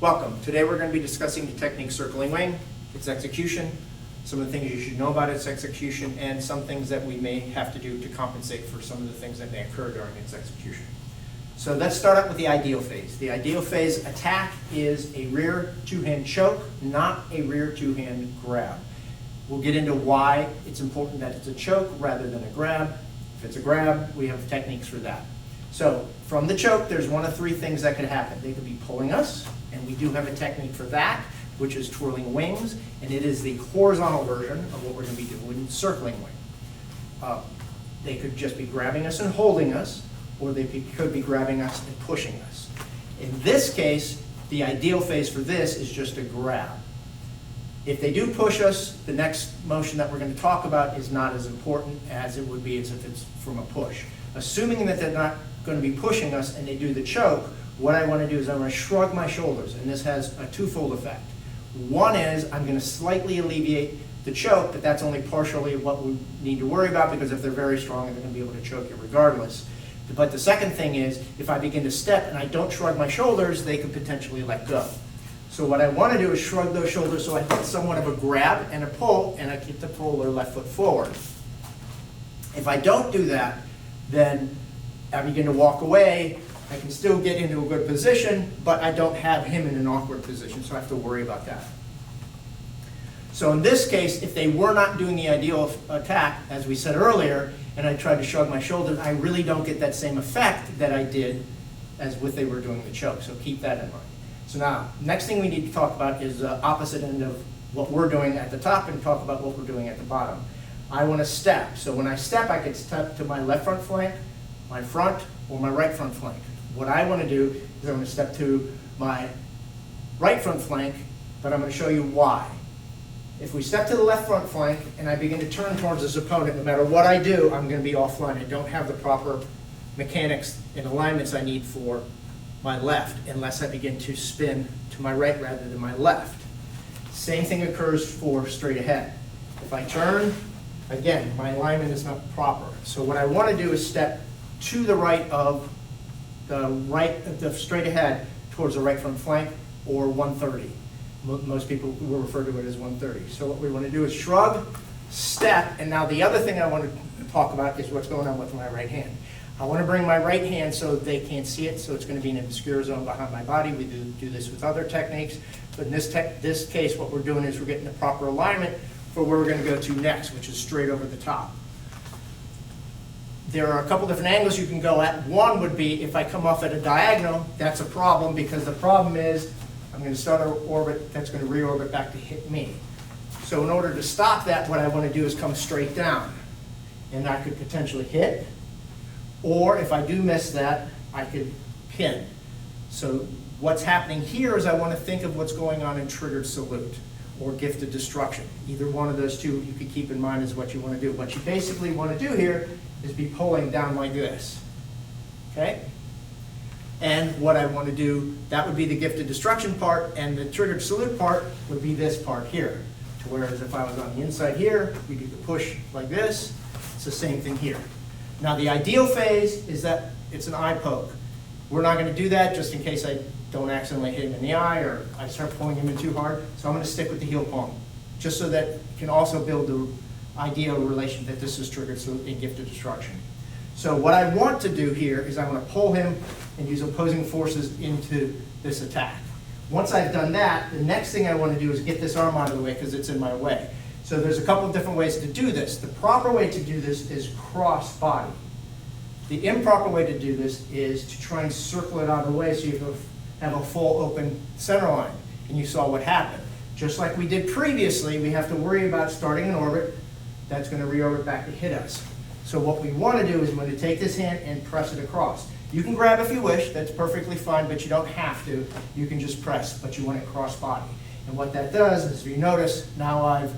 Welcome. Today we're going to be discussing the technique circling wing, its execution, some of the things you should know about its execution, and some things that we may have to do to compensate for some of the things that may occur during its execution. So let's start out with the ideal phase. The ideal phase attack is a rear two-hand choke, not a rear two-hand grab. We'll get into why it's important that it's a choke rather than a grab. If it's a grab, we have techniques for that. So from the choke, there's one of three things that could happen. They could be pulling us, and we do have a technique for that, which is twirling wings, and it is the horizontal version of what we're going to be doing, circling wing. They could just be grabbing us and holding us, or they could be grabbing us and pushing us. In this case, the ideal phase for this is just a grab. If they do push us, the next motion that we're going to talk about is not as important as it would be as if it's from a push. Assuming that they're not going to be pushing us and they do the choke, what I want to do is I'm going to shrug my shoulders, and this has a twofold effect. One is I'm going to slightly alleviate the choke, but that's only partially what we need to worry about, because if they're very strong, they're going to be able to choke you regardless. But the second thing is, if I begin to step and I don't shrug my shoulders, they could potentially let go. So what I want to do is shrug those shoulders so I get somewhat of a grab and a pull, and I keep the pull or left foot forward. If I don't do that, then I begin to walk away. I can still get into a good position, but I don't have him in an awkward position, so I have to worry about that. So in this case, if they were not doing the ideal attack, as we said earlier, and I tried to shrug my shoulders, I really don't get that same effect that I did as if they were doing the choke, so keep that in mind. So now, next thing we need to talk about is the opposite end of what we're doing at the top and talk about what we're doing at the bottom. I want to step. So when I step, I can step to my left front flank, my front, or my right front flank. What I want to do is I'm going to step to my right front flank, but I'm going to show you why. If we step to the left front flank and I begin to turn towards this opponent, no matter what I do, I'm going to be offline. I don't have the proper mechanics and alignments I need for my left unless I begin to spin to my right rather than my left. Same thing occurs for straight ahead. If I turn, again, my alignment is not proper. So what I want to do is step to the right of the straight ahead towards the right front flank, or 130. Most people will refer to it as 130. So what we want to do is shrug, step, and now the other thing I want to talk about is what's going on with my right hand. I want to bring my right hand so that they can't see it, so it's going to be in an obscure zone behind my body. We do this with other techniques, but in this case, what we're doing is we're getting the proper alignment for where we're going to go to next, which is straight over the top. There are a couple different angles you can go at. One would be if I come off at a diagonal, that's a problem, because the problem is I'm going to start an orbit that's going to reorbit back to hit me. So in order to stop that, what I want to do is come straight down, and I could potentially hit, or if I do miss that, I could pin. So what's happening here is I want to think of what's going on in triggered salute or gifted destruction. Either one of those two you could keep in mind is what you want to do. What you basically want to do here is be pulling down like this, okay? And what I want to do, that would be the gifted destruction part, and the triggered salute part would be this part here. To whereas if I was on the inside here, we do the push like this. It's the same thing here. Now the ideal phase is that it's an eye poke. We're not going to do that just in case I don't accidentally hit him in the eye or I start pulling him in too hard. So I'm going to stick with the heel palm, just so that you can also build the ideal relation that this is triggered salute and gifted destruction. So what I want to do here is I want to pull him and use opposing forces into this attack. Once I've done that, the next thing I want to do is get this arm out of the way because it's in my way. So there's a couple of different ways to do this. The proper way to do this is cross body. The improper way to do this is to try and circle it out of the way so you have a full open center line. And you saw what happened. Just like we did previously, we have to worry about starting an orbit that's going to reorbit back to hit us. So what we want to do is I'm going to take this hand and press it across. You can grab if you wish, that's perfectly fine, but you don't have to. You can just press, but you want it cross body. And what that does is, if you notice, now I've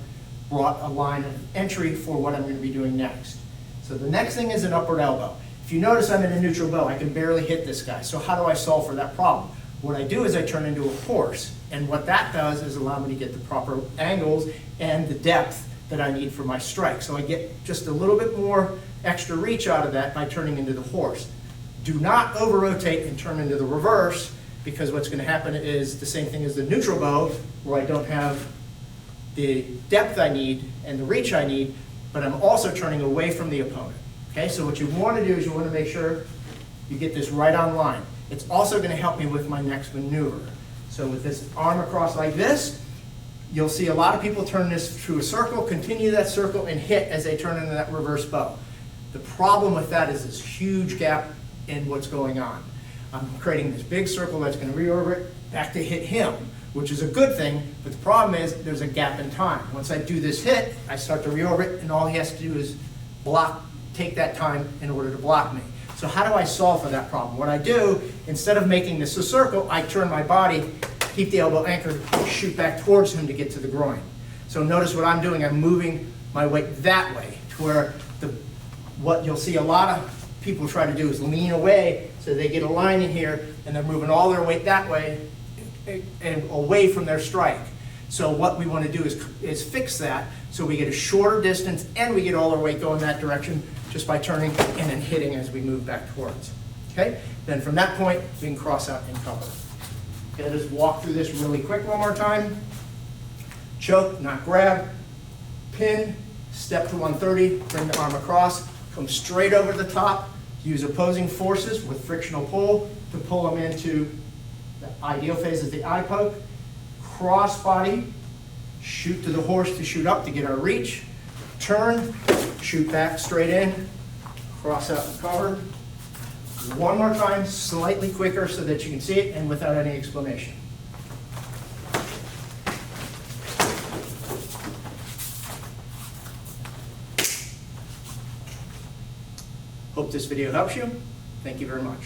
brought a line of entry for what I'm going to be doing next. So the next thing is an upward elbow. If you notice I'm in a neutral bow, I can barely hit this guy. So how do I solve for that problem? What I do is I turn into a horse, and what that does is allow me to get the proper angles and the depth that I need for my strike. So I get just a little bit more extra reach out of that by turning into the horse. Do not over-rotate and turn into the reverse, because what's going to happen is the same thing as the neutral bow, where I don't have the depth I need and the reach I need, but I'm also turning away from the opponent. Okay, so what you want to do is you want to make sure you get this right on line. It's also going to help me with my next maneuver. So with this arm across like this, you'll see a lot of people turn this through a circle, continue that circle, and hit as they turn into that reverse bow. The problem with that is this huge gap in what's going on. I'm creating this big circle that's going to reorbit back to hit him, which is a good thing, but the problem is there's a gap in time. Once I do this hit, I start to reorbit, and all he has to do is take that time in order to block me. So how do I solve for that problem? What I do, instead of making this a circle, I turn my body, keep the elbow anchored, shoot back towards him to get to the groin. So notice what I'm doing, I'm moving my weight that way, to where what you'll see a lot of people try to do is lean away so they get a line in here, and they're moving all their weight that way and away from their strike. So what we want to do is fix that so we get a shorter distance and we get all our weight going that direction just by turning and then hitting as we move back towards. Okay? Then from that point, we can cross out and cover. Okay, let's walk through this really quick one more time. Choke, not grab, pin, step to 130, bring the arm across, come straight over the top, use opposing forces with frictional pull to pull them into the ideal phase is the eye poke, cross body, shoot to the horse to shoot up to get our reach, turn, shoot back straight in, cross out and cover. One more time, slightly quicker so that you can see it and without any explanation. Hope this video helps you. Thank you very much.